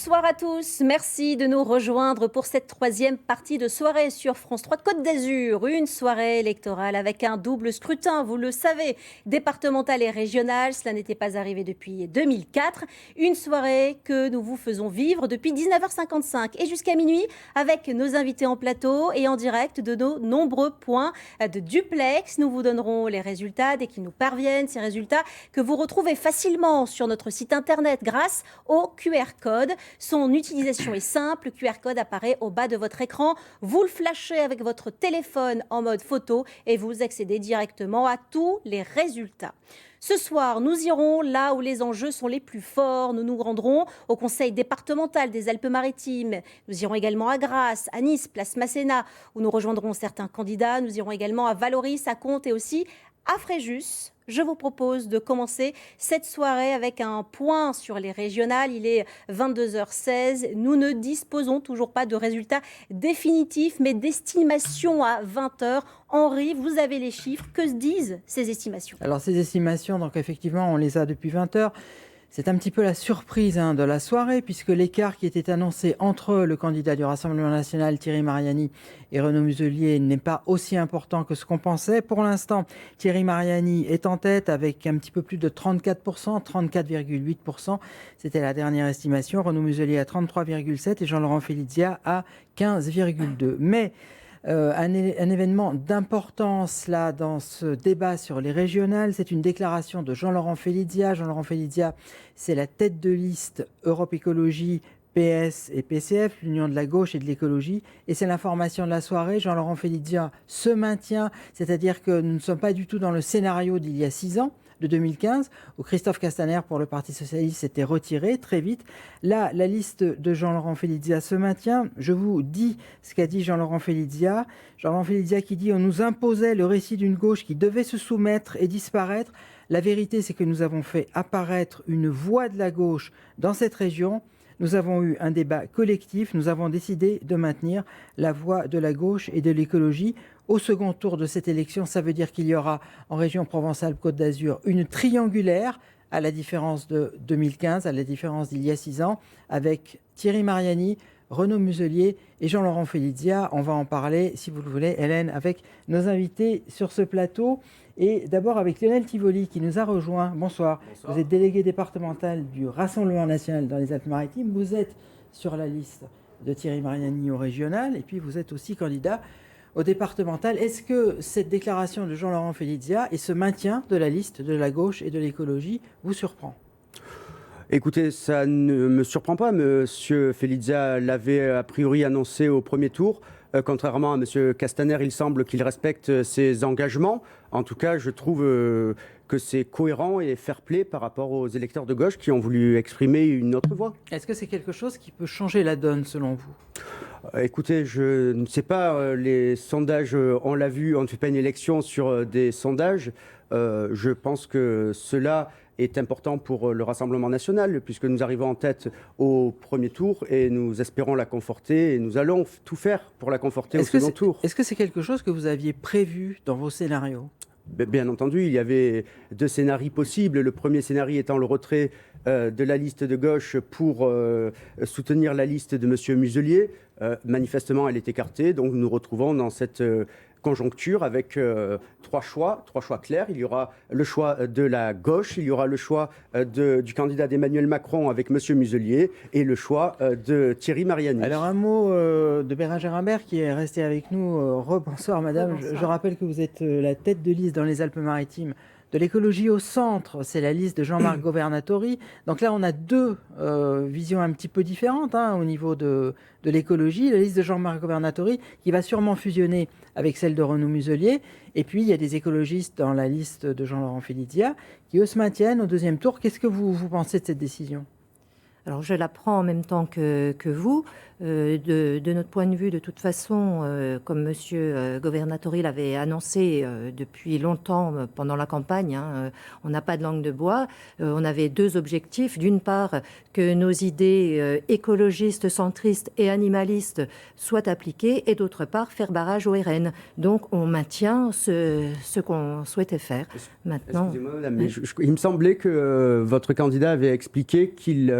Bonsoir à tous, merci de nous rejoindre pour cette troisième partie de soirée sur France 3 Côte d'Azur. Une soirée électorale avec un double scrutin, vous le savez, départemental et régional. Cela n'était pas arrivé depuis 2004. Une soirée que nous vous faisons vivre depuis 19h55 et jusqu'à minuit avec nos invités en plateau et en direct de nos nombreux points de duplex. Nous vous donnerons les résultats dès qu'ils nous parviennent, ces résultats que vous retrouvez facilement sur notre site internet grâce au QR code. Son utilisation est simple, le QR code apparaît au bas de votre écran. Vous le flashez avec votre téléphone en mode photo et vous accédez directement à tous les résultats. Ce soir, nous irons là où les enjeux sont les plus forts. Nous nous rendrons au conseil départemental des Alpes-Maritimes. Nous irons également à Grasse, à Nice, place Masséna, où nous rejoindrons certains candidats. Nous irons également à Valoris, à Contes et aussi à Fréjus. Je vous propose de commencer cette soirée avec un point sur les régionales. Il est 22h16. Nous ne disposons toujours pas de résultats définitifs, mais d'estimations à 20h. Henri, vous avez les chiffres. Que se disent ces estimations? Alors ces estimations, donc effectivement, on les a depuis 20h. C'est un petit peu la surprise de la soirée, puisque l'écart qui était annoncé entre le candidat du Rassemblement national, Thierry Mariani, et Renaud Muselier n'est pas aussi important que ce qu'on pensait. Pour l'instant, Thierry Mariani est en tête avec un petit peu plus de 34%, 34,8%. C'était la dernière estimation. Renaud Muselier à 33,7% et Jean-Laurent Felizia à 15,2%. Mais un événement d'importance là dans ce débat sur les régionales, c'est une déclaration de Jean-Laurent Felizia. Jean-Laurent Felizia, c'est la tête de liste Europe Écologie, PS et PCF, l'Union de la gauche et de l'écologie. Et c'est l'information de la soirée. Jean-Laurent Felizia se maintient, c'est-à-dire que nous ne sommes pas du tout dans le scénario d'il y a 6 ans, de 2015, où Christophe Castaner pour le Parti Socialiste s'était retiré très vite. Là, la liste de Jean-Laurent Felizia se maintient. Je vous dis ce qu'a dit Jean-Laurent Felizia. Jean-Laurent Felizia qui dit « On nous imposait le récit d'une gauche qui devait se soumettre et disparaître. La vérité, c'est que nous avons fait apparaître une voix de la gauche dans cette région. Nous avons eu un débat collectif. Nous avons décidé de maintenir la voix de la gauche et de l'écologie. » Au second tour de cette élection, ça veut dire qu'il y aura en région Provence-Alpes-Côte d'Azur une triangulaire, à la différence de 2015, à la différence d'il y a 6 ans, avec Thierry Mariani, Renaud Muselier et Jean-Laurent Felizia. On va en parler, si vous le voulez, Hélène, avec nos invités sur ce plateau. Et d'abord avec Lionel Tivoli qui nous a rejoint. Bonsoir. Bonsoir. Vous êtes délégué départemental du Rassemblement national dans les Alpes-Maritimes. Vous êtes sur la liste de Thierry Mariani au régional et puis vous êtes aussi candidat au départemental. Est-ce que cette déclaration de Jean-Laurent Felizia et ce maintien de la liste de la gauche et de l'écologie vous surprend? Écoutez, ça ne me surprend pas. Monsieur Felizia l'avait a priori annoncé au premier tour. Contrairement à monsieur Castaner, il semble qu'il respecte ses engagements. En tout cas, je trouve que c'est cohérent et fair-play par rapport aux électeurs de gauche qui ont voulu exprimer une autre voix. Est-ce que c'est quelque chose qui peut changer la donne selon vous? Écoutez, je ne sais pas, les sondages, on l'a vu, on ne fait pas une élection sur des sondages. Je pense que cela est important pour le Rassemblement national, puisque nous arrivons en tête au premier tour et nous espérons la conforter et nous allons tout faire pour la conforter au second tour. Est-ce que c'est quelque chose que vous aviez prévu dans vos scénarios? Bien entendu, il y avait 2 scénarios possibles. Le premier scénario étant le retrait de la liste de gauche pour soutenir la liste de M. Muselier. Manifestement, elle est écartée. Donc nous nous retrouvons dans cette conjoncture avec 3 choix clairs. Il y aura le choix de la gauche, il y aura le choix du candidat d'Emmanuel Macron avec M. Muselier et le choix de Thierry Mariani. Alors un mot de Bérangère Imbert qui est resté avec nous. Rebonsoir madame. Je rappelle que vous êtes la tête de liste dans les Alpes-Maritimes de l'écologie au centre, c'est la liste de Jean-Marc Governatori. Donc là, on a 2 visions un petit peu différentes au niveau de l'écologie. La liste de Jean-Marc Governatori qui va sûrement fusionner avec celle de Renaud Muselier. Et puis, il y a des écologistes dans la liste de Jean-Laurent Felizia qui, eux, se maintiennent au deuxième tour. Qu'est-ce que vous pensez de cette décision ? Alors je la prends en même temps que vous. De notre point de vue, de toute façon, comme M. Governatori l'avait annoncé depuis longtemps pendant la campagne, on n'a pas de langue de bois. On avait 2 objectifs. D'une part, que nos idées écologistes, centristes et animalistes soient appliquées, et d'autre part, faire barrage au RN. Donc on maintient ce qu'on souhaitait faire. Maintenant, excusez-moi, madame, mais il me semblait que votre candidat avait expliqué qu'il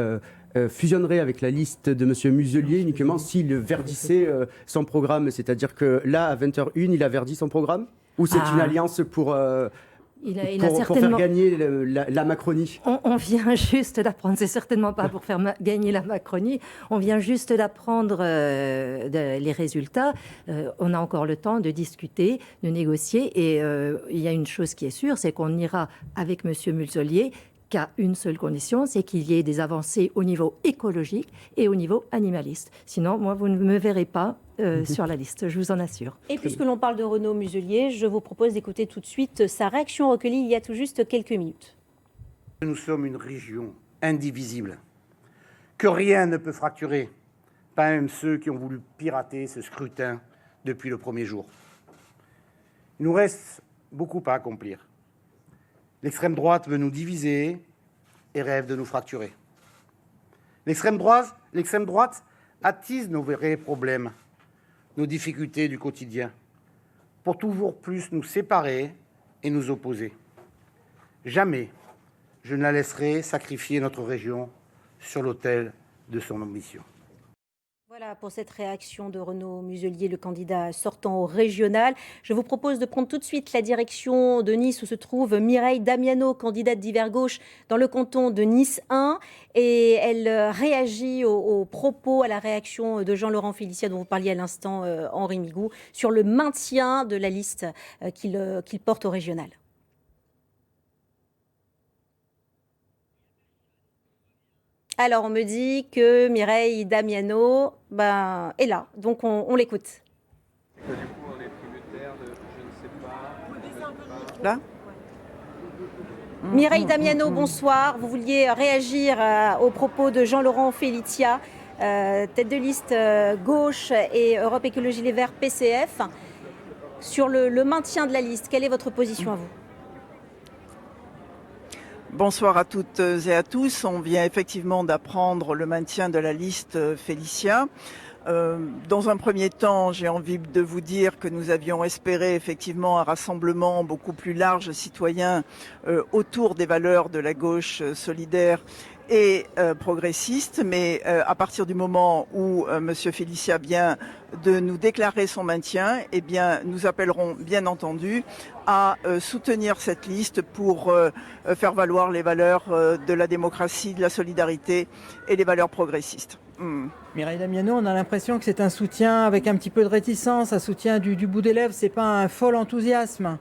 fusionnerait avec la liste de M. Muselier uniquement s'il verdissait son programme. C'est-à-dire que là, à 20h01, il a verdi son programme? Ou c'est une alliance pour faire gagner la Macronie? On vient juste d'apprendre, c'est certainement pas pour faire gagner la Macronie, on vient juste d'apprendre les résultats. On a encore le temps de discuter, de négocier, et il y a une chose qui est sûre, c'est qu'on ira avec M. Muselier qu'à une seule condition, c'est qu'il y ait des avancées au niveau écologique et au niveau animaliste. Sinon, moi, vous ne me verrez pas sur la liste, je vous en assure. Et puisque l'on parle de Renaud Muselier, je vous propose d'écouter tout de suite sa réaction recueillie il y a tout juste quelques minutes. Nous sommes une région indivisible, que rien ne peut fracturer, pas même ceux qui ont voulu pirater ce scrutin depuis le premier jour. Il nous reste beaucoup à accomplir. L'extrême droite veut nous diviser et rêve de nous fracturer. L'extrême droite attise nos vrais problèmes, nos difficultés du quotidien, pour toujours plus nous séparer et nous opposer. Jamais je ne la laisserai sacrifier notre région sur l'autel de son ambition. Voilà pour cette réaction de Renaud Muselier, le candidat sortant au régional. Je vous propose de prendre tout de suite la direction de Nice où se trouve Mireille Damiano, candidate d'Hiver Gauche dans le canton de Nice 1. Et elle réagit aux propos, à la réaction de Jean-Laurent Félicia dont vous parliez à l'instant, Henri Migou, sur le maintien de la liste qu'il porte au régional. Alors, on me dit que Mireille Damiano est là, donc on l'écoute. Du coup, on est tributaire de je ne sais pas. Là Mireille Damiano, bonsoir. Vous vouliez réagir aux propos de Jean-Laurent Félicia, tête de liste gauche et Europe Écologie Les Verts PCF, sur le maintien de la liste. Quelle est votre position à vous ? Bonsoir à toutes et à tous. On vient effectivement d'apprendre le maintien de la liste Félicia. Dans un premier temps, j'ai envie de vous dire que nous avions espéré effectivement un rassemblement beaucoup plus large citoyen autour des valeurs de la gauche solidaire et progressiste, mais à partir du moment où Monsieur Félicia vient de nous déclarer son maintien, eh bien, nous appellerons bien entendu à soutenir cette liste pour faire valoir les valeurs de la démocratie, de la solidarité et les valeurs progressistes. Mireille Damiano, on a l'impression que c'est un soutien avec un petit peu de réticence, un soutien du bout des lèvres, c'est pas un fol enthousiasme.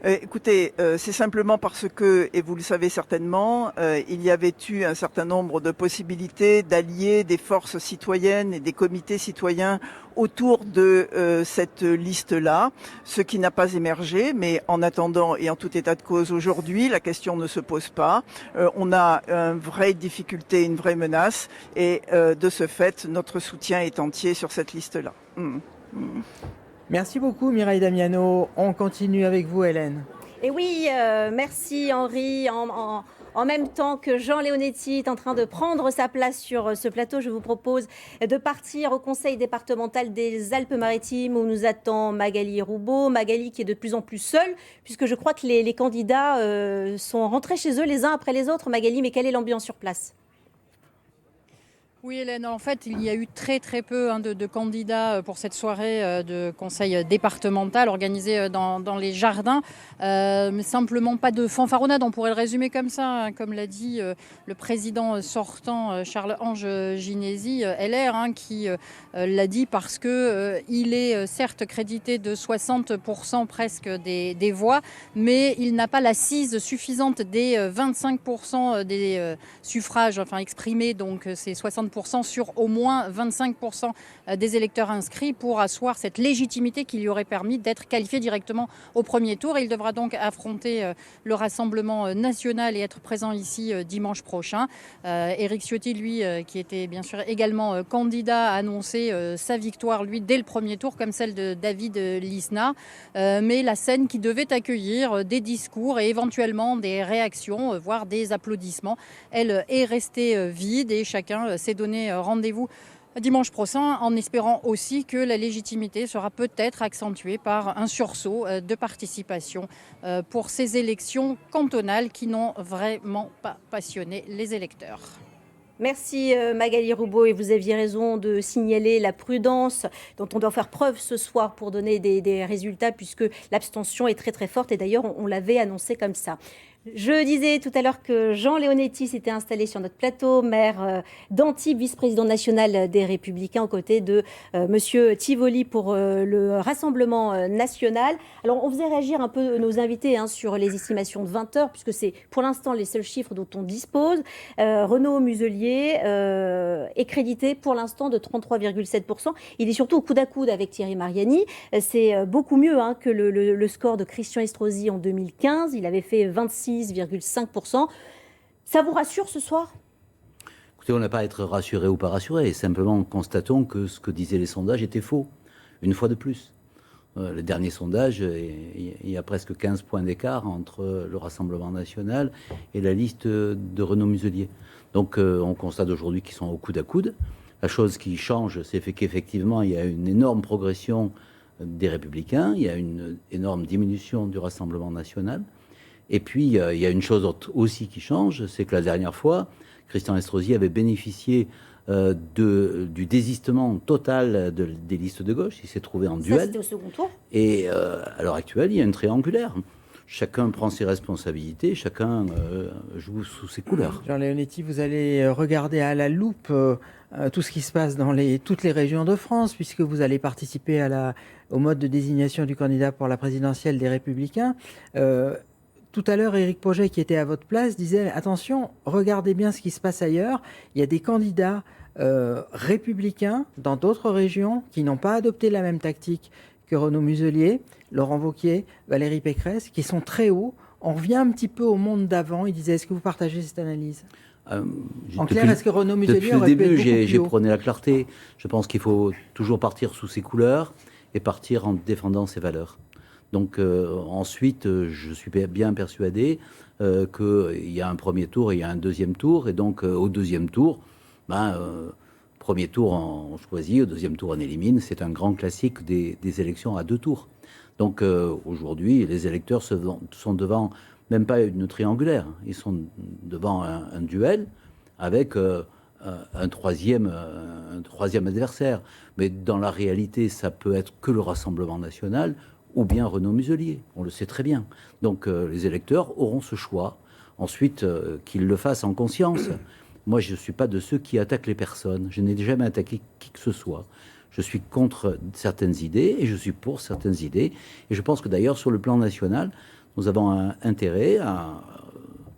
Écoutez, c'est simplement parce que, et vous le savez certainement, il y avait eu un certain nombre de possibilités d'allier des forces citoyennes et des comités citoyens autour de cette liste-là, ce qui n'a pas émergé, mais en attendant et en tout état de cause aujourd'hui, la question ne se pose pas. On a une vraie difficulté, une vraie menace, et de ce fait, notre soutien est entier sur cette liste-là. Merci beaucoup Mireille Damiano. On continue avec vous Hélène. Et oui, merci Henri. En même temps que Jean Leonetti est en train de prendre sa place sur ce plateau, je vous propose de partir au conseil départemental des Alpes-Maritimes où nous attend Magali Roubaud. Magali qui est de plus en plus seule puisque je crois que les candidats sont rentrés chez eux les uns après les autres. Magali, mais quelle est l'ambiance sur place ? Oui Hélène, en fait il y a eu très peu de candidats pour cette soirée de conseil départemental organisée dans les jardins, mais simplement pas de fanfaronnade, on pourrait le résumer comme ça, comme l'a dit le président sortant Charles-Ange Ginesi, LR, qui l'a dit parce qu'il est certes crédité de 60% presque des voix, mais il n'a pas l'assise suffisante des 25% des suffrages exprimés, donc c'est 60% sur au moins 25% des électeurs inscrits pour asseoir cette légitimité qui lui aurait permis d'être qualifié directement au premier tour. Et il devra donc affronter le Rassemblement national et être présent ici dimanche prochain. Éric Ciotti, lui, qui était bien sûr également candidat, a annoncé sa victoire, lui, dès le premier tour, comme celle de David Lisnard. Mais la scène qui devait accueillir des discours et éventuellement des réactions, voire des applaudissements, elle est restée vide et chacun s'est donné rendez-vous dimanche prochain, en espérant aussi que la légitimité sera peut-être accentuée par un sursaut de participation pour ces élections cantonales qui n'ont vraiment pas passionné les électeurs. Merci Magali Roubaud, et vous aviez raison de signaler la prudence dont on doit faire preuve ce soir pour donner des résultats, puisque l'abstention est très très forte, et d'ailleurs on l'avait annoncé comme ça. Je disais tout à l'heure que Jean Leonetti s'était installé sur notre plateau, maire d'Antibes, vice-président national des Républicains, aux côtés de Monsieur Tivoli pour le Rassemblement national. Alors, on faisait réagir un peu nos invités sur les estimations de 20 heures, puisque c'est pour l'instant les seuls chiffres dont on dispose. Renaud Muselier est crédité pour l'instant de 33,7%. Il est surtout au coude à coude avec Thierry Mariani. C'est beaucoup mieux que le score de Christian Estrosi en 2015. Il avait fait 26,5%. Ça vous rassure ce soir ? Écoutez, on n'a pas à être rassuré ou pas rassuré. Simplement, constatons que ce que disaient les sondages était faux, une fois de plus. Le dernier sondage, il y a presque 15 points d'écart entre le Rassemblement national et la liste de Renaud Muselier. Donc, on constate aujourd'hui qu'ils sont au coude à coude. La chose qui change, c'est qu'effectivement, il y a une énorme progression des Républicains, il y a une énorme diminution du Rassemblement national. Et puis, il y a une chose aussi qui change, c'est que la dernière fois, Christian Estrosi avait bénéficié du désistement total des listes de gauche. Il s'est trouvé en duel. Ça, c'était au second tour. Et à l'heure actuelle, il y a une triangulaire. Chacun prend ses responsabilités, chacun joue sous ses couleurs. Jean Leonetti, vous allez regarder à la loupe tout ce qui se passe dans toutes les régions de France, puisque vous allez participer au mode de désignation du candidat pour la présidentielle des Républicains. Tout à l'heure, Éric Pauget, qui était à votre place, disait « Attention, regardez bien ce qui se passe ailleurs. Il y a des candidats républicains dans d'autres régions qui n'ont pas adopté la même tactique que Renaud Muselier, Laurent Wauquiez, Valérie Pécresse, qui sont très hauts. On revient un petit peu au monde d'avant. » Il disait « Est-ce que vous partagez cette analyse ?» En clair, est-ce que Renaud Muselier aurait pu être beaucoup plus haut ? Depuis le début, j'ai prôné la clarté. Je pense qu'il faut toujours partir sous ses couleurs et partir en défendant ses valeurs. Donc ensuite, je suis bien persuadé qu'il y a un premier tour et il y a un deuxième tour. Et donc au deuxième tour, premier tour on choisit, au deuxième tour on élimine. C'est un grand classique des élections à deux tours. Donc aujourd'hui, les électeurs sont devant même pas une triangulaire. Ils sont devant un duel avec un troisième adversaire. Mais dans la réalité, ça peut être que le Rassemblement national ou bien Renaud Muselier, on le sait très bien. Donc les électeurs auront ce choix, ensuite qu'ils le fassent en conscience. Moi, je ne suis pas de ceux qui attaquent les personnes, je n'ai jamais attaqué qui que ce soit. Je suis contre certaines idées et je suis pour certaines idées. Et je pense que d'ailleurs, sur le plan national, nous avons intérêt à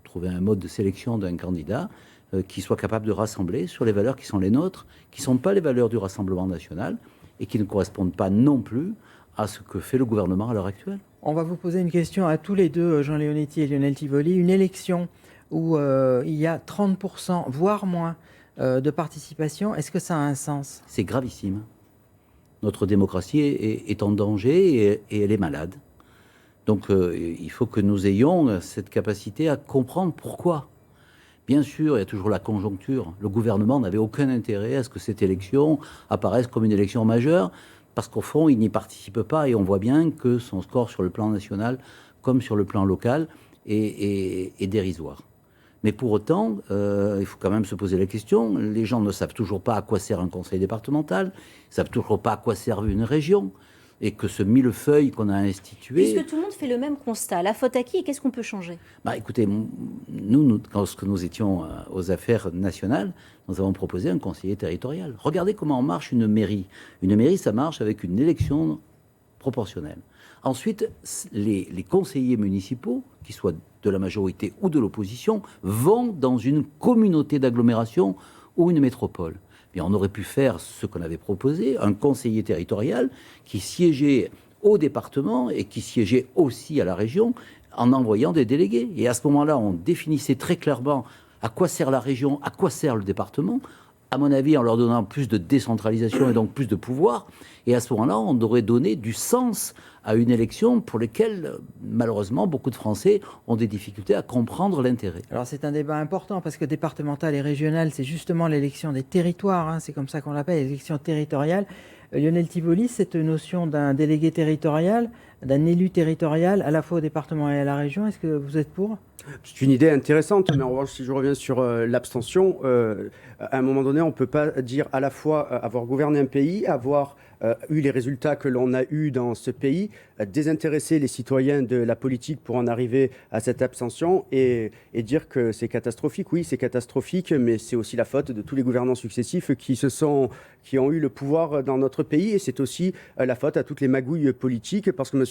trouver un mode de sélection d'un candidat qui soit capable de rassembler sur les valeurs qui sont les nôtres, qui ne sont pas les valeurs du Rassemblement national et qui ne correspondent pas non plus à ce que fait le gouvernement à l'heure actuelle. On va vous poser une question à tous les deux, Jean Leonetti et Lionel Tivoli. Une élection où il y a 30%, voire moins, de participation, est-ce que ça a un sens ? C'est gravissime. Notre démocratie est en danger et elle est malade. Donc il faut que nous ayons cette capacité à comprendre pourquoi. Bien sûr, il y a toujours la conjoncture. Le gouvernement n'avait aucun intérêt à ce que cette élection apparaisse comme une élection majeure, parce qu'au fond, il n'y participe pas et on voit bien que son score sur le plan national comme sur le plan local est dérisoire. Mais pour autant, il faut quand même se poser la question, les gens ne savent toujours pas à quoi sert un conseil départemental, ils ne savent toujours pas à quoi sert une région, et que ce millefeuille qu'on a institué... Puisque tout le monde fait le même constat, la faute à qui et qu'est-ce qu'on peut changer ? Écoutez, nous, lorsque nous étions aux affaires nationales, nous avons proposé un conseiller territorial. Regardez comment marche une mairie. Une mairie, ça marche avec une élection proportionnelle. Ensuite, les conseillers municipaux, qu'ils soient de la majorité ou de l'opposition, vont dans une communauté d'agglomération ou une métropole. Et on aurait pu faire ce qu'on avait proposé, un conseiller territorial qui siégeait au département et qui siégeait aussi à la région en envoyant des délégués. Et à ce moment-là, on définissait très clairement à quoi sert la région, à quoi sert le département, à mon avis, en leur donnant plus de décentralisation et donc plus de pouvoir. Et à ce moment-là, on aurait donné du sens à une élection pour laquelle, malheureusement, beaucoup de Français ont des difficultés à comprendre l'intérêt. Alors c'est un débat important parce que départemental et régional, c'est justement l'élection des territoires, hein, c'est comme ça qu'on l'appelle, l'élection territoriale. Lionel Tivoli, cette notion d'un délégué territorial, d'un élu territorial, à la fois au département et à la région, est-ce que vous êtes pour ? C'est une idée intéressante, mais en revanche, si je reviens sur l'abstention, à un moment donné, on ne peut pas dire à la fois avoir gouverné un pays, avoir eu les résultats que l'on a eus dans ce pays, désintéresser les citoyens de la politique pour en arriver à cette abstention et dire que c'est catastrophique. Oui, c'est catastrophique, mais c'est aussi la faute de tous les gouvernants successifs qui ont eu le pouvoir dans notre pays, et c'est aussi la faute à toutes les magouilles politiques, parce que M.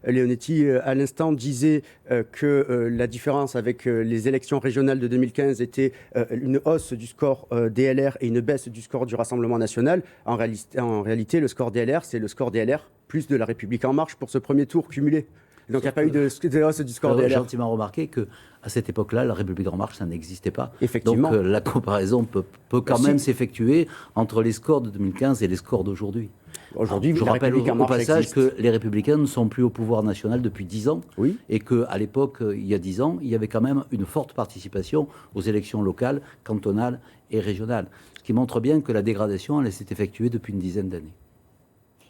Leonetti, à l'instant, disait que la différence avec les élections régionales de 2015 était une hausse du score des LR et une baisse du score du Rassemblement national. En réalité, le score des LR, c'est le score des LR plus de la République En Marche pour ce premier tour cumulé. Donc il n'y a pas eu de hausse du score des LR. J'ai gentiment remarqué qu'à cette époque-là, la République En Marche, ça n'existait pas. Effectivement. Donc la comparaison peut quand même s'effectuer entre les scores de 2015 et les scores d'aujourd'hui. Aujourd'hui, je la rappelle République En au Marche passage existe. que les Républicains ne sont plus au pouvoir national depuis 10 ans. Oui. Et qu'à l'époque, il y a 10 ans, il y avait quand même une forte participation aux élections locales, cantonales et régionales. Ce qui montre bien que la dégradation, elle s'est effectuée depuis une dizaine d'années.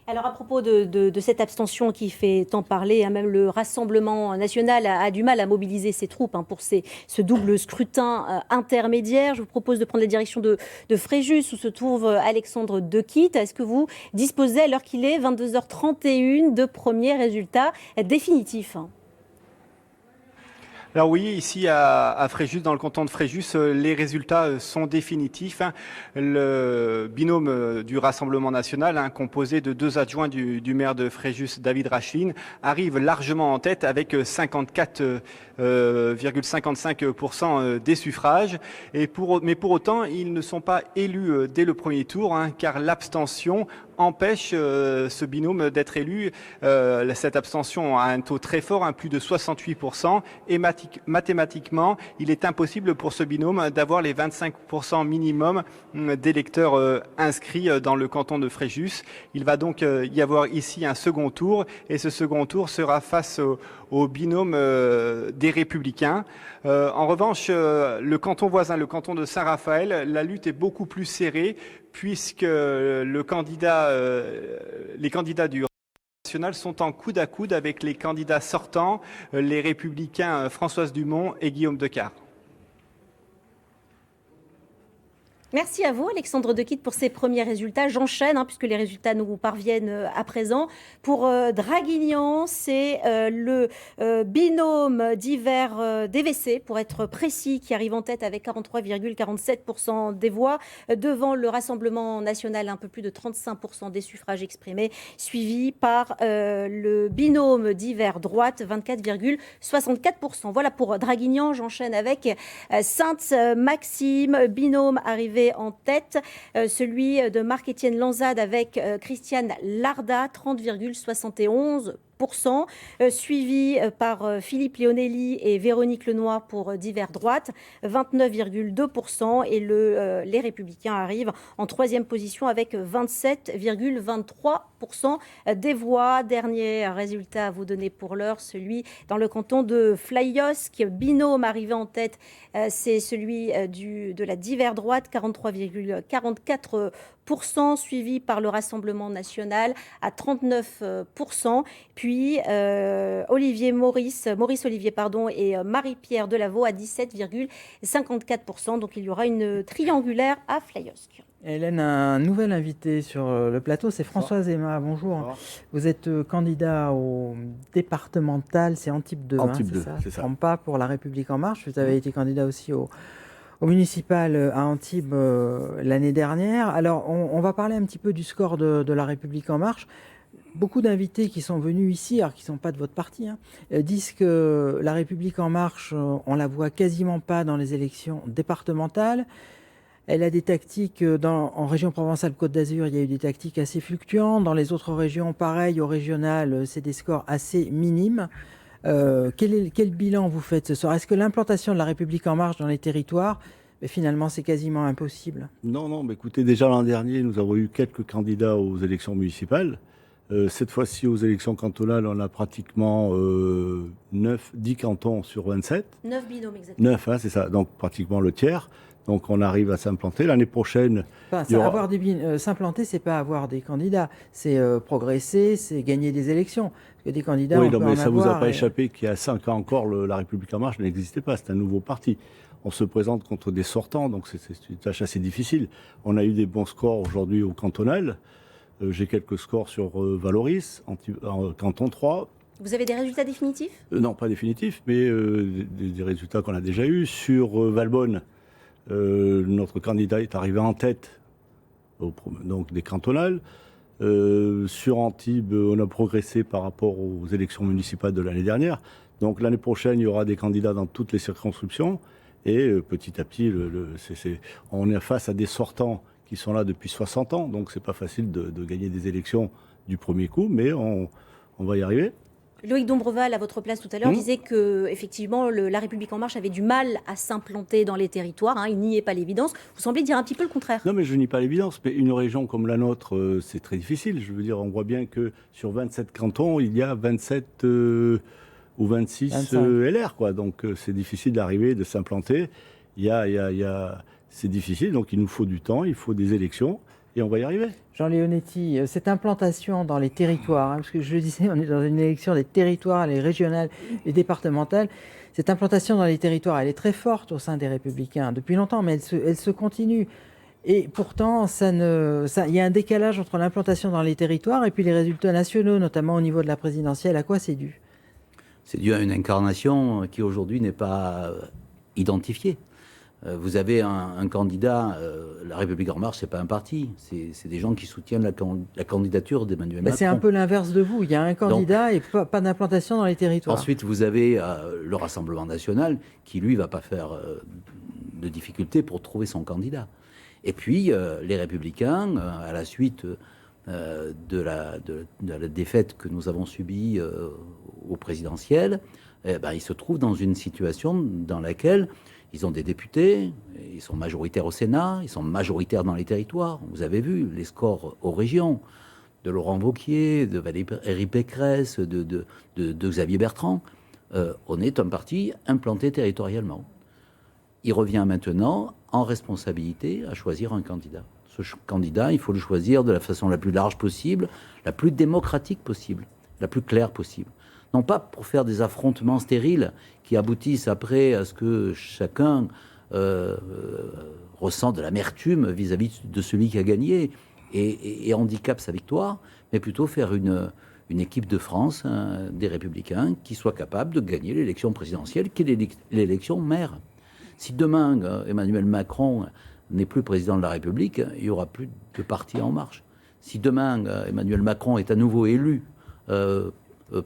Alors à propos de cette abstention qui fait tant parler, hein, même le Rassemblement national a du mal à mobiliser ses troupes pour ce double scrutin intermédiaire. Je vous propose de prendre la direction de Fréjus où se trouve Alexandre Dequitte. Est-ce que vous disposez, à l'heure qu'il est, 22h31, de premiers résultats définitifs ? Alors oui, ici à Fréjus, dans le canton de Fréjus, les résultats sont définitifs. Le binôme du Rassemblement national, composé de 2 adjoints du maire de Fréjus, David Racheline, arrive largement en tête avec 54,55% des suffrages. Mais pour autant, ils ne sont pas élus dès le premier tour, car l'abstention empêche ce binôme d'être élu. Cette abstention a un taux très fort, plus de 68%, et mathématiquement, il est impossible pour ce binôme d'avoir les 25% minimum d'électeurs inscrits dans le canton de Fréjus. Il va donc y avoir ici un second tour, et ce second tour sera face au binôme des Républicains. En revanche, le canton voisin, le canton de Saint-Raphaël, la lutte est beaucoup plus serrée, puisque les candidats du national sont en coude à coude avec les candidats sortants, les Républicains Françoise Dumont et Guillaume Decart. Merci à vous, Alexandre Dequitte, pour ces premiers résultats. J'enchaîne, puisque les résultats nous parviennent à présent. Pour Draguignan, c'est le binôme divers DVC, pour être précis, qui arrive en tête avec 43,47% des voix, devant le Rassemblement national, un peu plus de 35% des suffrages exprimés, suivi par le binôme divers droite, 24,64%. Voilà pour Draguignan. J'enchaîne avec Sainte-Maxime, binôme arrivé en tête, celui de Marc-Étienne Lanzade avec Christiane Larda, 30,71%. Suivi par Philippe Leonelli et Véronique Lenoir pour divers droite, 29,2%. Et les Républicains arrivent en troisième position avec 27,23% des voix. Dernier résultat à vous donner pour l'heure, celui dans le canton de Flayosse, qui binôme arrivé en tête, c'est celui de la divers droite, 43,44%, suivi par le Rassemblement national à 39%. Puis Maurice Olivier et Marie-Pierre Delaveau à 17,54%. Donc il y aura une triangulaire à Flayosk. Hélène, un nouvel invité sur le plateau, c'est Françoise Emma. Bonjour. Bonjour. Vous êtes candidat au départemental, c'est Antibes 2. Antibes 2, c'est c'est ça. Je ne trompe pas, pour La République En Marche. Vous avez été candidat aussi au municipal à Antibes l'année dernière. Alors, on va parler un petit peu du score de La République En Marche. Beaucoup d'invités qui sont venus ici, alors qui ne sont pas de votre parti, disent que La République En Marche, on la voit quasiment pas dans les élections départementales. Elle a des tactiques, en région Provence-Alpes-Côte d'Azur, il y a eu des tactiques assez fluctuantes. Dans les autres régions, pareil, au régional, c'est des scores assez minimes. Quel bilan vous faites ce soir ? Est-ce que l'implantation de La République En Marche dans les territoires mais finalement c'est quasiment impossible. Non, mais écoutez, déjà l'an dernier, nous avons eu quelques candidats aux élections municipales. Cette fois-ci, aux élections cantonales, on a pratiquement 10 cantons sur 27. 9 binômes exactement. 9, c'est ça, donc pratiquement le tiers. Donc on arrive à s'implanter. L'année prochaine, s'implanter, c'est pas avoir des candidats, c'est progresser, c'est gagner des élections. Parce que des candidats, oui, on peut mais en ça vous a avoir pas échappé qu'il y a 5 ans encore, La République En Marche n'existait pas, c'est un nouveau parti. On se présente contre des sortants, donc c'est une tâche assez difficile. On a eu des bons scores aujourd'hui au cantonal. J'ai quelques scores sur Valoris, en canton 3. Vous avez des résultats définitifs? Non, pas définitifs, mais des résultats qu'on a déjà eus. Sur Valbonne, notre candidat est arrivé en tête donc des cantonales. Sur Antibes, on a progressé par rapport aux élections municipales de l'année dernière. Donc l'année prochaine, il y aura des candidats dans toutes les circonscriptions. Et petit à petit, on est face à des sortants qui sont là depuis 60 ans. Donc c'est pas facile de gagner des élections du premier coup, mais on va y arriver. Loïc Dombreval, à votre place tout à l'heure, disait que effectivement La République En Marche avait du mal à s'implanter dans les territoires. Il niait pas l'évidence. Vous semblez dire un petit peu le contraire. Non, mais je nie pas l'évidence. Mais une région comme la nôtre, c'est très difficile. Je veux dire, on voit bien que sur 27 cantons, il y a 27 ou 26 LR, quoi. Donc c'est difficile d'arriver, de s'implanter. C'est difficile, donc il nous faut du temps, il faut des élections. Et on va y arriver. Jean Leonetti, cette implantation dans les territoires, parce que je le disais, on est dans une élection des territoires, les régionales, les départementales. Cette implantation dans les territoires, elle est très forte au sein des Républicains depuis longtemps, mais elle se continue. Et pourtant, il y a un décalage entre l'implantation dans les territoires et puis les résultats nationaux, notamment au niveau de la présidentielle. À quoi c'est dû? C'est dû à une incarnation qui aujourd'hui n'est pas identifiée. Vous avez un candidat, La République En Marche, c'est pas un parti, c'est des gens qui soutiennent la candidature d'Emmanuel Macron. C'est un peu l'inverse de vous, il y a un candidat et pas d'implantation dans les territoires. Ensuite, vous avez le Rassemblement National qui, lui, va pas faire de difficultés pour trouver son candidat. Et puis, les Républicains, à la suite de la défaite que nous avons subie au présidentiel, ils se trouvent dans une situation dans laquelle ils ont des députés, ils sont majoritaires au Sénat, ils sont majoritaires dans les territoires. Vous avez vu les scores aux régions de Laurent Wauquiez, de Valérie Pécresse, de Xavier Bertrand. On est un parti implanté territorialement. Il revient maintenant en responsabilité à choisir un candidat. Ce candidat, il faut le choisir de la façon la plus large possible, la plus démocratique possible, la plus claire possible. Non pas pour faire des affrontements stériles qui aboutissent après à ce que chacun ressent de l'amertume vis-à-vis de celui qui a gagné et handicape sa victoire, mais plutôt faire une équipe de France, des Républicains, qui soit capable de gagner l'élection présidentielle, qui est l'élection maire. Si demain, Emmanuel Macron n'est plus président de la République, il n'y aura plus de parti En Marche. Si demain, Emmanuel Macron est à nouveau élu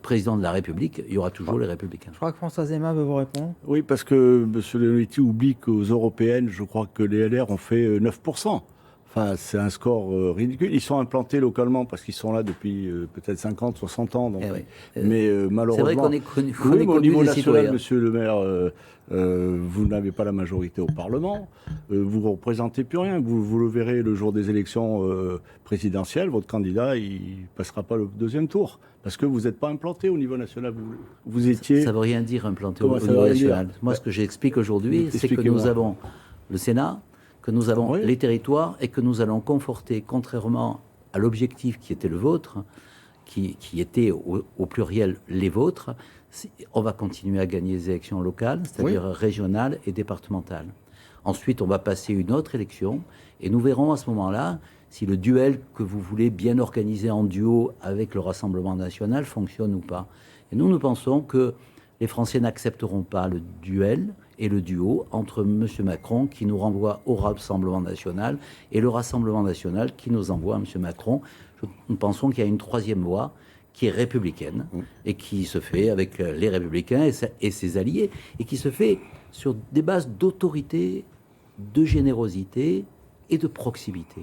président de la République, il y aura toujours les Républicains. Je crois que François Zema veut vous répondre. Oui, parce que M. Leonetti oublie qu'aux européennes, je crois que les LR ont fait 9%. Enfin, c'est un score ridicule. Ils sont implantés localement parce qu'ils sont là depuis peut-être 50, 60 ans. Donc, mais malheureusement... C'est vrai qu'on est connu, au niveau national, citoyens. Monsieur le maire, vous n'avez pas la majorité au Parlement. Vous ne représentez plus rien. Vous le verrez le jour des élections présidentielles. Votre candidat, il ne passera pas le deuxième tour. Parce que vous n'êtes pas implanté au niveau national. Vous étiez... Ça ne veut rien dire implanté au niveau national. Moi, ce que j'explique aujourd'hui, c'est que nous avons le Sénat, que nous avons les territoires et que nous allons conforter, contrairement à l'objectif qui était le vôtre, qui était au pluriel les vôtres, on va continuer à gagner les élections locales, c'est-à-dire régionales et départementales. Ensuite, on va passer une autre élection et nous verrons à ce moment-là si le duel que vous voulez bien organiser en duo avec le Rassemblement national fonctionne ou pas. Et nous pensons que les Français n'accepteront pas le duel et le duo entre M. Macron, qui nous renvoie au Rassemblement national, et le Rassemblement national qui nous envoie à M. Macron. Nous pensons qu'il y a une troisième voie qui est républicaine et qui se fait avec les Républicains et ses alliés, et qui se fait sur des bases d'autorité, de générosité et de proximité.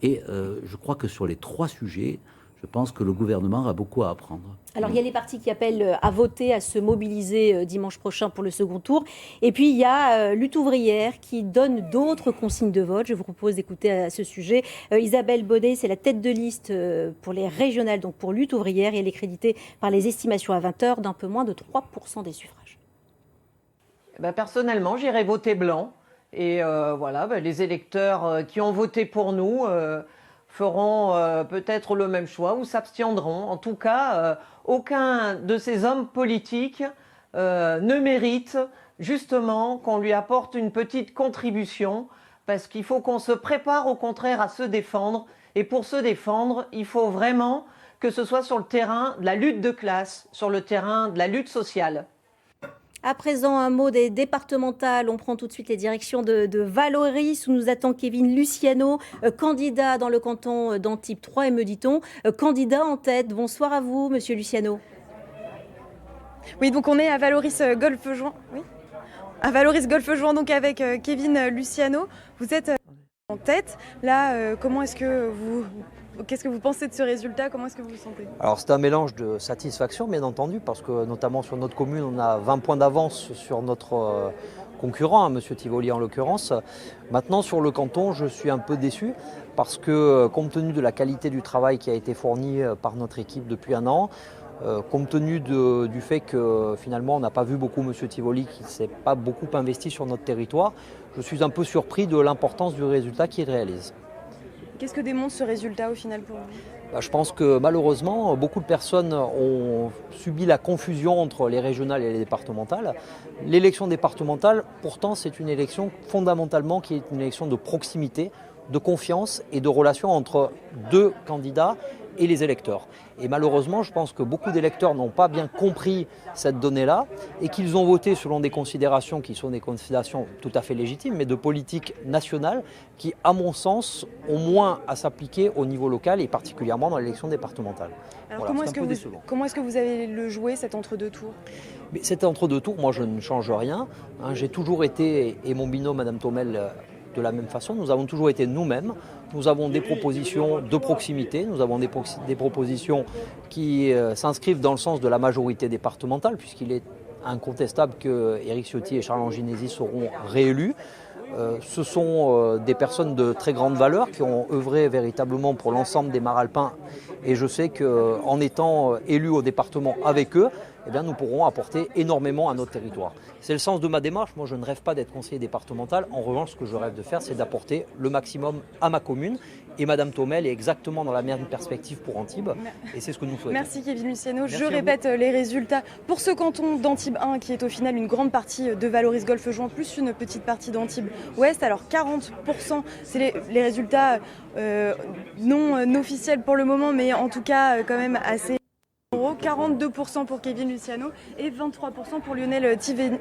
Et je crois que sur les trois sujets, je pense que le gouvernement a beaucoup à apprendre. Alors, il y a les partis qui appellent à voter, à se mobiliser dimanche prochain pour le second tour. Et puis, il y a Lutte ouvrière qui donne d'autres consignes de vote. Je vous propose d'écouter à ce sujet Isabelle Bonnet, c'est la tête de liste pour les régionales, donc pour Lutte ouvrière. Et elle est créditée par les estimations à 20h d'un peu moins de 3% des suffrages. Personnellement, j'irai voter blanc. Et les électeurs qui ont voté pour nous feront peut-être le même choix ou s'abstiendront. En tout cas, aucun de ces hommes politiques ne mérite justement qu'on lui apporte une petite contribution, parce qu'il faut qu'on se prépare au contraire à se défendre. Et pour se défendre, il faut vraiment que ce soit sur le terrain de la lutte de classe, sur le terrain de la lutte sociale. À présent, un mot des départementales. On prend tout de suite les directions de Valoris, où nous attend Kevin Luciano, candidat dans le canton d'Antibes 3, et me dit-on, candidat en tête. Bonsoir à vous, monsieur Luciano. Oui, donc on est à Valoris Golfe-Juan. Oui. À Valoris Golfe-Juan, donc avec Kevin Luciano. Vous êtes en tête. Là, qu'est-ce que vous pensez de ce résultat? Comment est-ce que vous vous sentez? Alors c'est un mélange de satisfaction bien entendu, parce que notamment sur notre commune on a 20 points d'avance sur notre concurrent, M. Tivoli en l'occurrence. Maintenant sur le canton je suis un peu déçu, parce que compte tenu de la qualité du travail qui a été fourni par notre équipe depuis un an, compte tenu du fait que finalement on n'a pas vu beaucoup M. Tivoli qui ne s'est pas beaucoup investi sur notre territoire, je suis un peu surpris de l'importance du résultat qu'il réalise. Qu'est-ce que démontre ce résultat au final pour vous? Je pense que malheureusement, beaucoup de personnes ont subi la confusion entre les régionales et les départementales. L'élection départementale, pourtant, c'est une élection fondamentalement qui est une élection de proximité, de confiance et de relation entre deux candidats et les électeurs. Et malheureusement, je pense que beaucoup d'électeurs n'ont pas bien compris cette donnée-là et qu'ils ont voté selon des considérations qui sont des considérations tout à fait légitimes, mais de politique nationale qui, à mon sens, ont moins à s'appliquer au niveau local et particulièrement dans l'élection départementale. Alors comment est-ce que vous avez le joué, cet entre-deux tours? Mais cet entre-deux tours, moi je ne change rien. J'ai toujours été, et mon binôme Madame Thomel, de la même façon, nous avons toujours été nous-mêmes. Nous avons des propositions de proximité, nous avons des propositions qui s'inscrivent dans le sens de la majorité départementale, puisqu'il est incontestable que Éric Ciotti et Charles Angénesi seront réélus. Ce sont des personnes de très grande valeur qui ont œuvré véritablement pour l'ensemble des mares alpins, et je sais qu'en étant élus au département avec eux, eh bien, nous pourrons apporter énormément à notre territoire. C'est le sens de ma démarche. Moi, je ne rêve pas d'être conseiller départemental. En revanche, ce que je rêve de faire, c'est d'apporter le maximum à ma commune. Et Madame Thomel est exactement dans la même perspective pour Antibes. Et c'est ce que nous souhaitons. Merci Kevin Luciano. Je répète les résultats pour ce canton d'Antibes 1, qui est au final une grande partie de Valoris Golfe-Juan, plus une petite partie d'Antibes Ouest. Alors 40%, c'est les résultats non officiels pour le moment, mais en tout cas quand même assez... 42% pour Kevin Luciano et 23% pour Lionel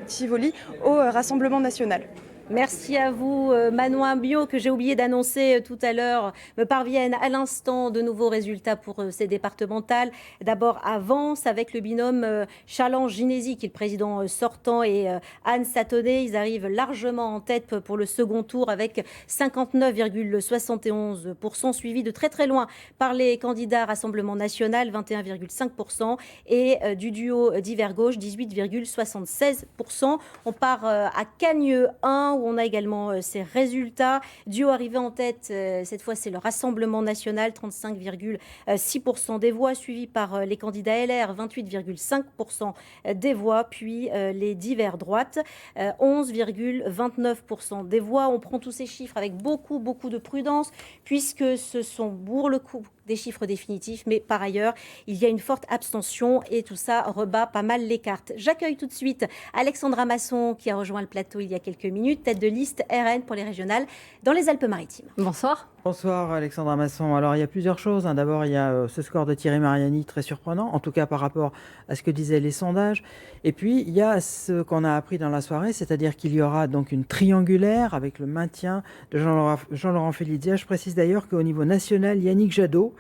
Tivoli au Rassemblement national. Merci à vous, Manon Bio, que j'ai oublié d'annoncer tout à l'heure. Me parviennent à l'instant de nouveaux résultats pour ces départementales. D'abord, Avance avec le binôme Charles Ginesi, qui est le président sortant, et Anne Satonnet. Ils arrivent largement en tête pour le second tour avec 59,71%, suivi de très très loin par les candidats Rassemblement national, 21,5%, et du duo d'hiver gauche, 18,76%. On part à Cagneux 1, où on a également ces résultats. Duo arrivé en tête, cette fois c'est le Rassemblement national, 35,6% des voix, suivi par les candidats LR, 28,5% des voix, puis les divers droites, 11,29% des voix. On prend tous ces chiffres avec beaucoup de prudence, puisque ce sont pour le coup des chiffres définitifs, mais par ailleurs, il y a une forte abstention et tout ça rebat pas mal les cartes. J'accueille tout de suite Alexandra Masson, qui a rejoint le plateau il y a quelques minutes, tête de liste RN pour les régionales dans les Alpes-Maritimes. Bonsoir. Bonsoir Alexandra Masson. Alors il y a plusieurs choses. D'abord, il y a ce score de Thierry Mariani très surprenant, en tout cas par rapport à ce que disaient les sondages. Et puis il y a ce qu'on a appris dans la soirée, c'est-à-dire qu'il y aura donc une triangulaire avec le maintien de Jean-Laurent Félizia. Je précise d'ailleurs qu'au niveau national, Yannick Jadot,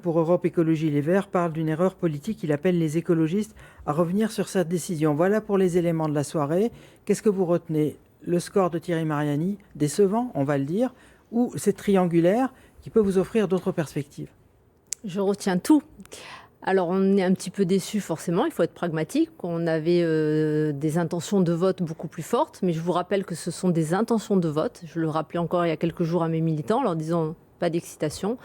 pour Europe Écologie Les Verts, parle d'une erreur politique. Il appelle les écologistes à revenir sur cette décision. Voilà pour les éléments de la soirée. Qu'est-ce que vous retenez? Le score de Thierry Mariani, décevant, on va le dire, ou cette triangulaire qui peut vous offrir d'autres perspectives? Je retiens tout. Alors on est un petit peu déçus forcément, il faut être pragmatique. On avait des intentions de vote beaucoup plus fortes, mais je vous rappelle que ce sont des intentions de vote. Je le rappelais encore il y a quelques jours à mes militants en leur disant pas d'excitation.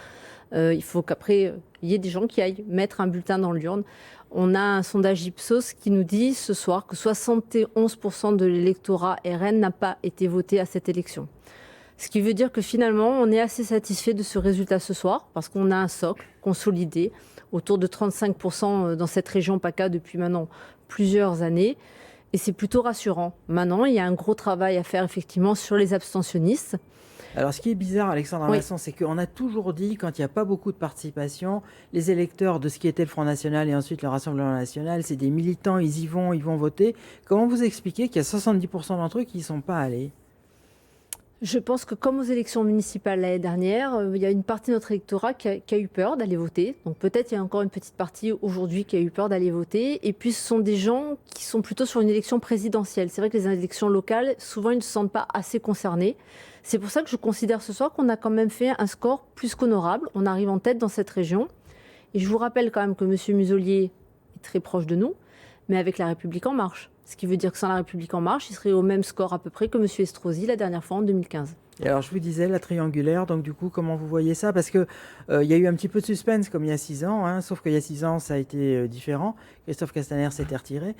Il faut qu'après il y ait des gens qui aillent mettre un bulletin dans l'urne. On a un sondage Ipsos qui nous dit ce soir que 71% de l'électorat RN n'a pas été voté à cette élection. Ce qui veut dire que finalement, on est assez satisfait de ce résultat ce soir, parce qu'on a un socle consolidé, autour de 35% dans cette région PACA depuis maintenant plusieurs années. Et c'est plutôt rassurant. Maintenant, il y a un gros travail à faire effectivement sur les abstentionnistes. Alors, ce qui est bizarre, Alexandra Masson, c'est qu'on a toujours dit, quand il n'y a pas beaucoup de participation, les électeurs de ce qui était le Front National et ensuite le Rassemblement National, c'est des militants, ils vont voter. Comment vous expliquez qu'il y a 70% d'entre eux qui n'y sont pas allés ? Je pense que comme aux élections municipales l'année dernière, il y a une partie de notre électorat qui a eu peur d'aller voter. Donc peut-être il y a encore une petite partie aujourd'hui qui a eu peur d'aller voter. Et puis ce sont des gens qui sont plutôt sur une élection présidentielle. C'est vrai que les élections locales, souvent ils ne se sentent pas assez concernés. C'est pour ça que je considère ce soir qu'on a quand même fait un score plus qu'honorable. On arrive en tête dans cette région. Et je vous rappelle quand même que M. Muselier est très proche de nous, mais avec La République En Marche. Ce qui veut dire que sans La République En Marche, il serait au même score à peu près que M. Estrosi la dernière fois en 2015. Et alors je vous disais, la triangulaire, donc du coup, comment vous voyez ça ? Parce qu'il y a eu un petit peu de suspense comme il y a 6 ans, hein, sauf qu'il y a 6 ans, ça a été différent. Christophe Castaner s'était retiré.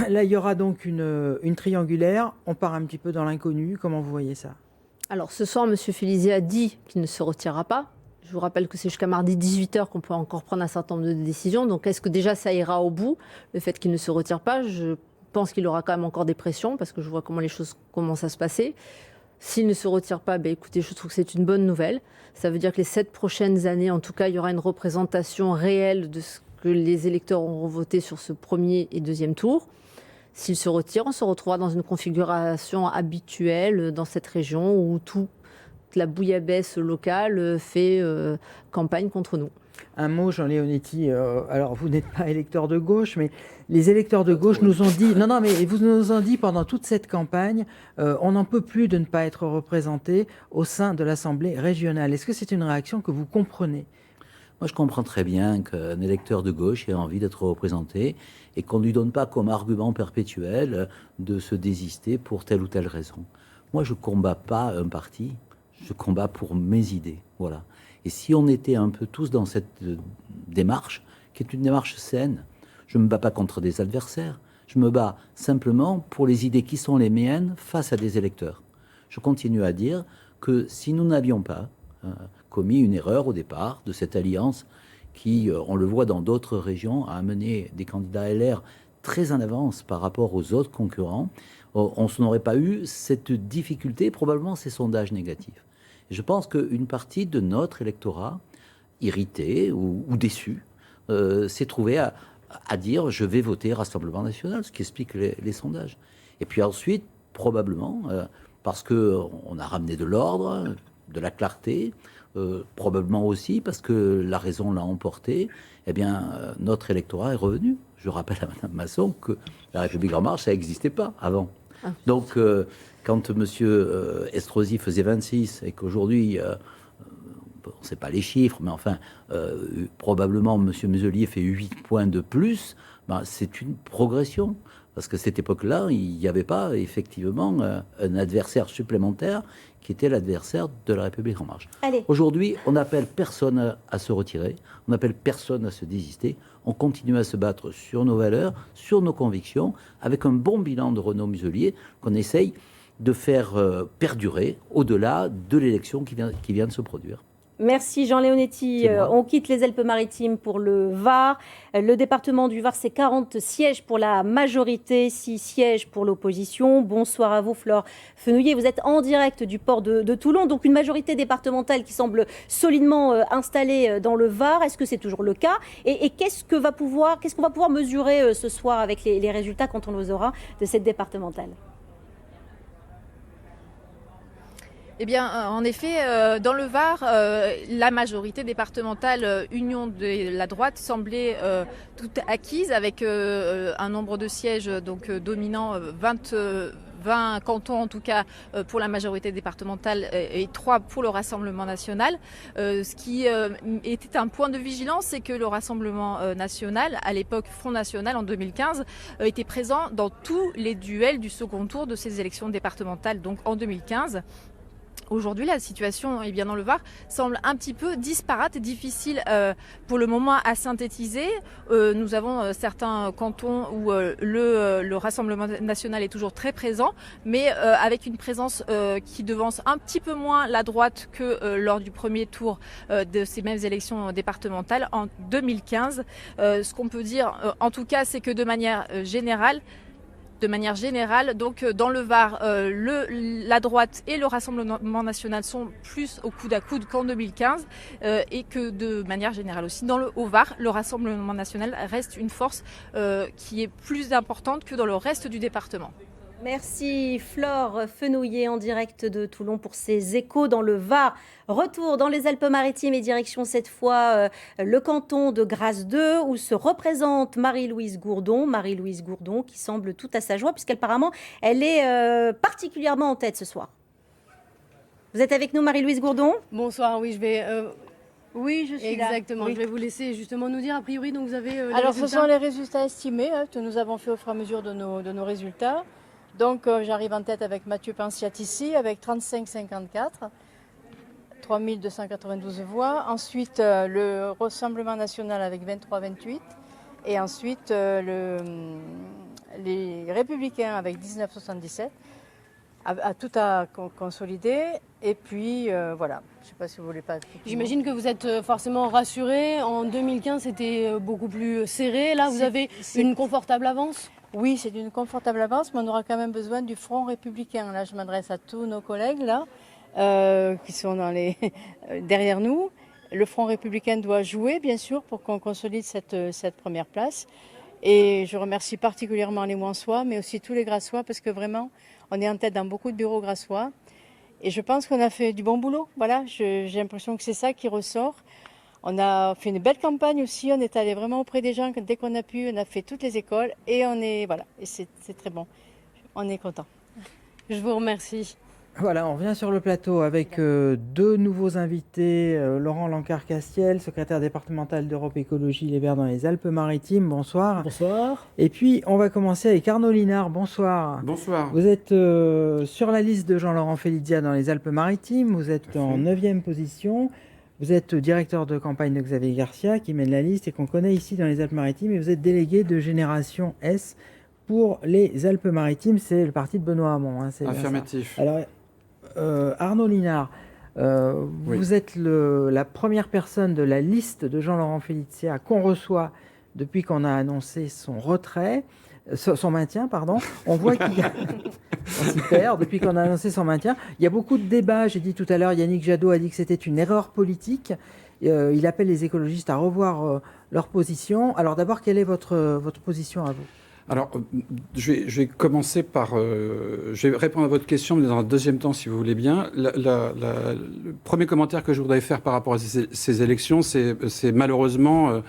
Là, il y aura donc une triangulaire. On part un petit peu dans l'inconnu. Comment vous voyez ça ? Alors ce soir, M. Félizier a dit qu'il ne se retirera pas. Je vous rappelle que c'est jusqu'à mardi 18h qu'on peut encore prendre un certain nombre de décisions. Donc est-ce que déjà ça ira au bout, le fait qu'il ne se retire pas ? Je pense qu'il aura quand même encore des pressions parce que je vois comment les choses commencent à se passer. S'il ne se retire pas, écoutez, je trouve que c'est une bonne nouvelle. Ça veut dire que les 7 prochaines années, en tout cas, il y aura une représentation réelle de ce que les électeurs auront voté sur ce premier et deuxième tour. S'il se retire, on se retrouvera dans une configuration habituelle dans cette région où toute la bouillabaisse locale fait campagne contre nous. Un mot, Jean Leonetti, alors vous n'êtes pas électeur de gauche, mais les électeurs de gauche nous ont dit, vous nous ont dit pendant toute cette campagne, on n'en peut plus de ne pas être représenté au sein de l'Assemblée régionale. Est-ce que c'est une réaction que vous comprenez ? Moi, je comprends très bien qu'un électeur de gauche ait envie d'être représenté et qu'on ne lui donne pas comme argument perpétuel de se désister pour telle ou telle raison. Moi, je ne combats pas un parti, je combats pour mes idées. Voilà. Et si on était un peu tous dans cette démarche, qui est une démarche saine, je ne me bats pas contre des adversaires, je me bats simplement pour les idées qui sont les miennes face à des électeurs. Je continue à dire que si nous n'avions pas commis une erreur au départ de cette alliance qui, on le voit dans d'autres régions, a amené des candidats LR très en avance par rapport aux autres concurrents, on n'aurait pas eu cette difficulté, probablement ces sondages négatifs. Et je pense qu'une partie de notre électorat, irrité ou déçu, s'est trouvé à dire « je vais voter Rassemblement National », ce qui explique les sondages. Et puis ensuite, probablement, parce qu'on a ramené de l'ordre, de la clarté, probablement aussi parce que la raison l'a emporté, eh bien, notre électorat est revenu. Je rappelle à Mme Masson que La République En Marche, ça n'existait pas avant. Donc, quand M. Estrosi faisait 26 et qu'aujourd'hui, on ne sait pas les chiffres, mais enfin, probablement M. Muselier fait 8 points de plus, c'est une progression. Parce qu'à cette époque-là, il n'y avait pas effectivement un adversaire supplémentaire qui était l'adversaire de La République En Marche. Aujourd'hui, on n'appelle personne à se retirer, on n'appelle personne à se désister. On continue à se battre sur nos valeurs, sur nos convictions, avec un bon bilan de Renaud Muselier qu'on essaye de faire perdurer au-delà de l'élection qui vient de se produire. Merci Jean Leonetti. On quitte les Alpes-Maritimes pour le Var. Le département du Var, c'est 40 sièges pour la majorité, 6 sièges pour l'opposition. Bonsoir à vous, Flore Fenouillet. Vous êtes en direct du port de Toulon. Donc une majorité départementale qui semble solidement installée dans le Var. Est-ce que c'est toujours le cas ? Et qu'est-ce qu'on va pouvoir mesurer ce soir avec les résultats quand on les aura de cette départementale ? Eh bien, en effet, dans le Var, la majorité départementale Union de la droite semblait toute acquise avec un nombre de sièges donc dominant 20 cantons en tout cas pour la majorité départementale et 3 pour le Rassemblement national. Ce qui était un point de vigilance, c'est que le Rassemblement national, à l'époque Front National en 2015, était présent dans tous les duels du second tour de ces élections départementales, donc en 2015. Aujourd'hui, la situation dans le Var semble un petit peu disparate et difficile pour le moment à synthétiser. Nous avons certains cantons où le Rassemblement national est toujours très présent, mais avec une présence qui devance un petit peu moins la droite que lors du premier tour de ces mêmes élections départementales en 2015. Ce qu'on peut dire, en tout cas, c'est que de manière générale, donc dans le Var, la droite et le Rassemblement national sont plus au coude à coude qu'en 2015 et que de manière générale aussi dans le Haut-Var, le Rassemblement national reste une force qui est plus importante que dans le reste du département. Merci Flore Fenouillet en direct de Toulon pour ces échos dans le Var. Retour dans les Alpes-Maritimes et direction cette fois le canton de Grasse 2 où se représente Marie-Louise Gourdon. Marie-Louise Gourdon qui semble tout à sa joie puisqu'apparemment elle est particulièrement en tête ce soir. Vous êtes avec nous Marie-Louise Gourdon ? Bonsoir, oui je vais... Oui, je suis là. Exactement, Oui. je vais vous laisser justement nous dire a priori, donc vous avez les Alors résultats. ce sont les résultats estimés que nous avons fait au fur et à mesure de nos résultats. Donc j'arrive en tête avec Mathieu Pensiat ici, avec 35,54, 3292 voix. Ensuite le Rassemblement national avec 23,28. Et ensuite les Républicains avec 19,77. Tout à consolider. Et puis voilà, je ne sais pas si vous voulez pas... J'imagine que vous êtes forcément rassuré. En 2015, c'était beaucoup plus serré. Là, vous avez une confortable avance ? Oui, c'est une confortable avance, mais on aura quand même besoin du Front républicain. Là, je m'adresse à tous nos collègues là, qui sont derrière nous. Le Front républicain doit jouer, bien sûr, pour qu'on consolide cette première place. Et je remercie particulièrement les Montsois, mais aussi tous les Grassois, parce que vraiment, on est en tête dans beaucoup de bureaux grassois. Et je pense qu'on a fait du bon boulot. Voilà, j'ai l'impression que c'est ça qui ressort. On a fait une belle campagne aussi, on est allé vraiment auprès des gens dès qu'on a pu, on a fait toutes les écoles et et c'est très bon. On est content. Je vous remercie. Voilà, on revient sur le plateau avec deux nouveaux invités. Laurent Lancard-Castiel, secrétaire départemental d'Europe Écologie Les Verts dans les Alpes-Maritimes. Bonsoir. Bonsoir. Et puis, on va commencer avec Arnaud Linard. Bonsoir. Bonsoir. Vous êtes sur la liste de Jean-Laurent Félidia dans les Alpes-Maritimes. Vous êtes en 9e position. Vous êtes directeur de campagne de Xavier Garcia qui mène la liste et qu'on connaît ici dans les Alpes-Maritimes. Et vous êtes délégué de Génération S pour les Alpes-Maritimes. C'est le parti de Benoît Hamon. Hein, affirmatif. Alors, Arnaud Linard, vous êtes la première personne de la liste de Jean-Laurent Félicia qu'on reçoit depuis qu'on a annoncé son retrait. Son maintien, pardon. On voit qu'il y a... On s'y perd depuis qu'on a annoncé son maintien. Il y a beaucoup de débats. J'ai dit tout à l'heure, Yannick Jadot a dit que c'était une erreur politique. Il appelle les écologistes à revoir leur position. Alors d'abord, quelle est votre position à vous ? Alors, je vais commencer par... je vais répondre à votre question, mais dans un deuxième temps, si vous voulez bien. Le premier commentaire que je voudrais faire par rapport à ces élections, c'est malheureusement...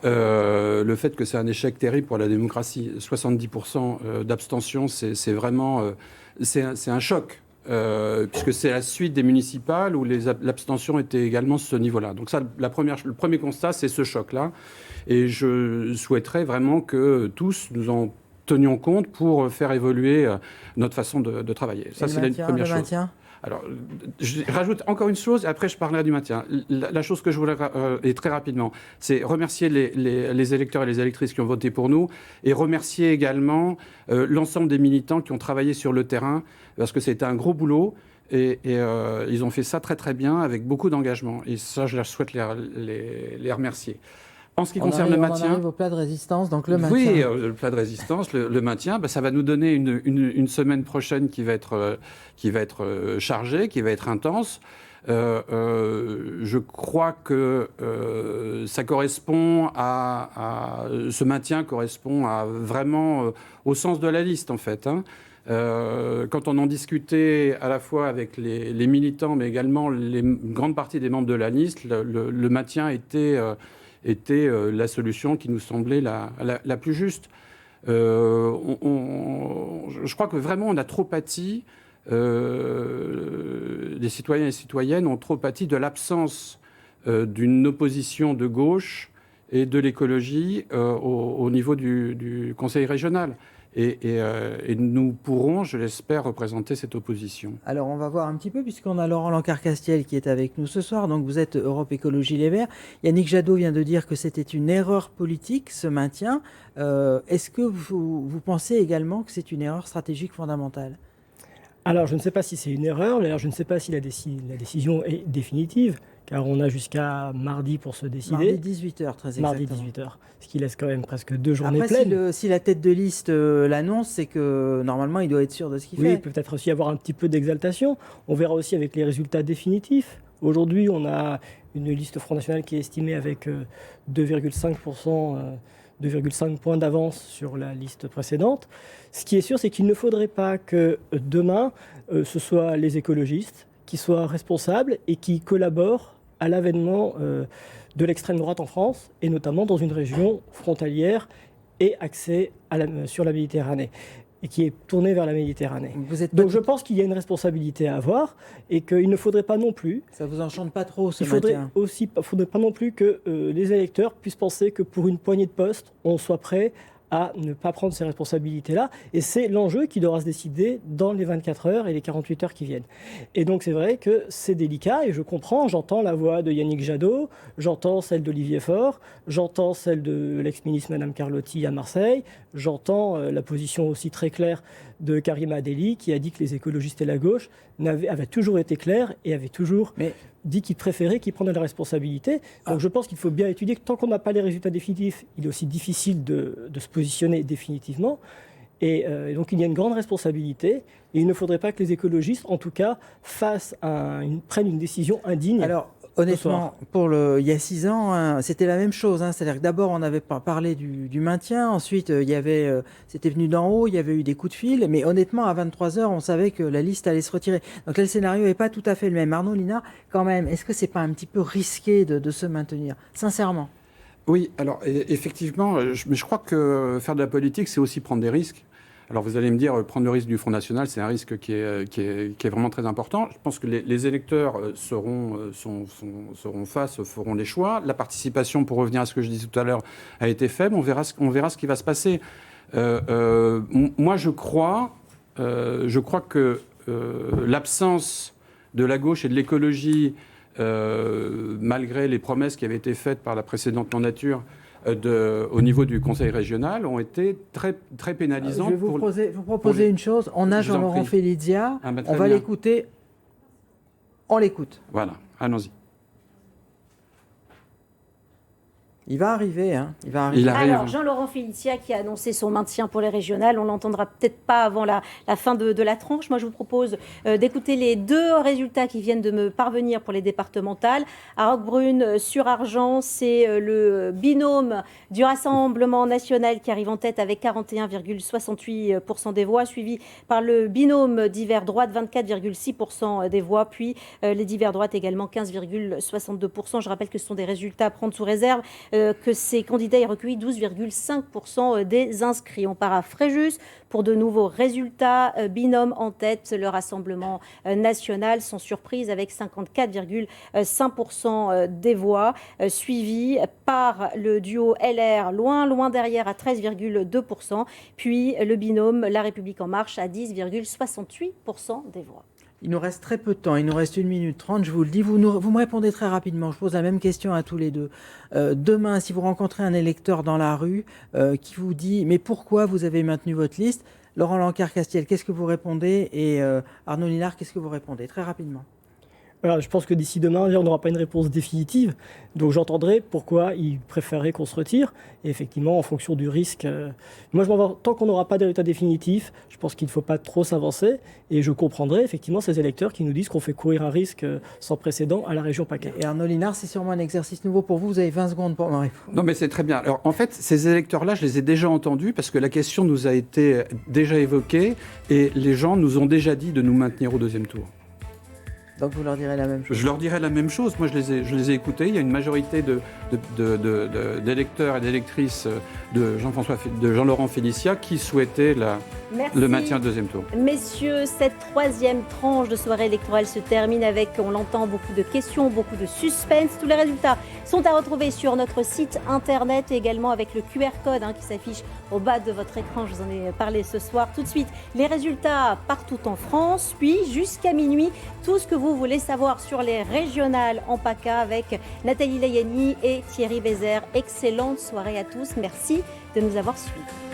le fait que c'est un échec terrible pour la démocratie. 70% d'abstention, c'est vraiment c'est un choc, puisque c'est la suite des municipales où l'abstention était également ce niveau-là. Donc ça, le premier constat, c'est ce choc-là. Et je souhaiterais vraiment que tous nous en tenions compte pour faire évoluer notre façon de travailler. Ça, c'est la première chose. Alors, je rajoute encore une chose, et après je parlerai du maintien. La chose que je voulais, et très rapidement, c'est remercier les électeurs et les électrices qui ont voté pour nous, et remercier également l'ensemble des militants qui ont travaillé sur le terrain, parce que c'était un gros boulot, et ils ont fait ça très très bien, avec beaucoup d'engagement. Et ça, je souhaite les remercier. En ce qui concerne le maintien... On arrive au plat de résistance, donc le maintien. Oui, le plat de résistance, le maintien, ça va nous donner une semaine prochaine qui va être chargée, qui va être intense. Je crois que ça correspond ce maintien correspond vraiment au sens de la liste, en fait. Hein. Quand on en discutait à la fois avec les militants, mais également une grande partie des membres de la liste, le maintien était la solution qui nous semblait la plus juste. Je je crois que vraiment on a trop pâti, les citoyens et citoyennes ont trop pâti de l'absence d'une opposition de gauche et de l'écologie au niveau du Conseil régional. Et nous pourrons, je l'espère, représenter cette opposition. Alors, on va voir un petit peu, puisqu'on a Laurent Lancard-Castiel qui est avec nous ce soir. Donc, vous êtes Europe Écologie Les Verts. Yannick Jadot vient de dire que c'était une erreur politique, ce maintien. Est-ce que vous pensez également que c'est une erreur stratégique fondamentale ? Alors, je ne sais pas si c'est une erreur. D'ailleurs, je ne sais pas si la décision est définitive, car on a jusqu'à mardi pour se décider. Mardi 18h, très exactement. Mardi 18h, ce qui laisse quand même presque 2 journées Après, pleines. si la tête de liste l'annonce, c'est que normalement, il doit être sûr de ce qu'il fait. Oui, peut-être aussi avoir un petit peu d'exaltation. On verra aussi avec les résultats définitifs. Aujourd'hui, on a une liste Front National qui est estimée avec 2,5%. 2,5 points d'avance sur la liste précédente. Ce qui est sûr, c'est qu'il ne faudrait pas que demain, ce soit les écologistes qui soient responsables et qui collaborent à l'avènement de l'extrême droite en France, et notamment dans une région frontalière et axée sur la Méditerranée, et qui est tournée vers la Méditerranée. Donc je pense qu'il y a une responsabilité à avoir, et qu'il ne faudrait pas non plus... Ça vous enchante pas trop, ce maintien ? Il ne faudrait pas non plus que les électeurs puissent penser que pour une poignée de postes, on soit prêt à ne pas prendre ces responsabilités-là. Et c'est l'enjeu qui devra se décider dans les 24 heures et les 48 heures qui viennent. Et donc c'est vrai que c'est délicat, et je comprends, j'entends la voix de Yannick Jadot, j'entends celle d'Olivier Faure, j'entends celle de l'ex-ministre Madame Carlotti à Marseille, j'entends la position aussi très claire de Karima Deli, qui a dit que les écologistes et la gauche avaient toujours été clairs et avaient toujours dit qu'ils préféraient qu'ils prenaient la responsabilité. Donc je pense qu'il faut bien étudier que tant qu'on n'a pas les résultats définitifs, il est aussi difficile de se positionner définitivement. Et donc il y a une grande responsabilité, et il ne faudrait pas que les écologistes, en tout cas, prennent une décision indigne. Alors, honnêtement, il y a 6 ans, c'était la même chose. C'est-à-dire que d'abord, on avait parlé du maintien. Ensuite, c'était venu d'en haut, il y avait eu des coups de fil. Mais honnêtement, à 23h, on savait que la liste allait se retirer. Donc là, le scénario n'est pas tout à fait le même. Arnaud Linard, quand même, est-ce que c'est pas un petit peu risqué de se maintenir, sincèrement ? Oui, alors effectivement, mais je crois que faire de la politique, c'est aussi prendre des risques. Alors vous allez me dire, prendre le risque du Front National, c'est un risque qui est vraiment très important. Je pense que les électeurs seront face, feront les choix. La participation, pour revenir à ce que je disais tout à l'heure, a été faible. On verra ce qui va se passer. Moi, je crois que l'absence de la gauche et de l'écologie, malgré les promesses qui avaient été faites par la précédente mandature au niveau du Conseil régional, ont été très, très pénalisantes. Je vais vous proposer une chose. On a Jean-Laurent Félizia. On va l'écouter. On l'écoute. Voilà, allons-y. Il va arriver, Alors, Jean-Laurent Félizia qui a annoncé son maintien pour les régionales, on l'entendra peut-être pas avant la fin de la tranche. Moi, je vous propose d'écouter les 2 résultats qui viennent de me parvenir pour les départementales. À Roquebrune, sur Argent, c'est le binôme du Rassemblement national qui arrive en tête avec 41,68% des voix, suivi par le binôme d'hiver droite, 24,6% des voix, puis les divers droites également, 15,62%. Je rappelle que ce sont des résultats à prendre sous réserve, que ces candidats aient recueilli 12,5% des inscrits. On part à Fréjus pour de nouveaux résultats. Binôme en tête, le Rassemblement national, sans surprise, avec 54,5% des voix, suivi par le duo LR, loin derrière, à 13,2%, puis le binôme La République En Marche à 10,68% des voix. Il nous reste très peu de temps, il nous reste 1 minute 30, je vous le dis, vous me répondez très rapidement, je pose la même question à tous les deux. Demain, si vous rencontrez un électeur dans la rue qui vous dit « mais pourquoi vous avez maintenu votre liste ?» Laurent Lancard-Castiel, qu'est-ce que vous répondez ? Et Arnaud Linard, qu'est-ce que vous répondez ? Très rapidement. Alors, je pense que d'ici demain, on n'aura pas une réponse définitive. Donc j'entendrai pourquoi il préférerait qu'on se retire. Et effectivement, en fonction du risque... Moi, je m'en vais, tant qu'on n'aura pas de résultat définitif, je pense qu'il ne faut pas trop s'avancer. Et je comprendrai effectivement ces électeurs qui nous disent qu'on fait courir un risque sans précédent à la région PACA. Et Arnaud Linard, c'est sûrement un exercice nouveau pour vous. Vous avez 20 secondes pour me répondre. Non, mais c'est très bien. Alors, en fait, ces électeurs-là, je les ai déjà entendus parce que la question nous a été déjà évoquée et les gens nous ont déjà dit de nous maintenir au 2e tour. Donc vous leur direz la même chose. Je leur dirai la même chose. Moi, je les ai écoutés. Il y a une majorité d'électeurs et d'électrices de Jean-Laurent Félizia qui souhaitaient Merci. le maintien au deuxième tour. Messieurs, cette troisième tranche de soirée électorale se termine avec, on l'entend, beaucoup de questions, beaucoup de suspense. Tous les résultats sont à retrouver sur notre site internet et également avec le QR code qui s'affiche au bas de votre écran. Je vous en ai parlé ce soir. Tout de suite, les résultats partout en France, puis jusqu'à minuit, tout ce que vous voulez savoir sur les régionales en PACA avec Nathalie Layani et Thierry Bézère. Excellente soirée à tous. Merci de nous avoir suivis.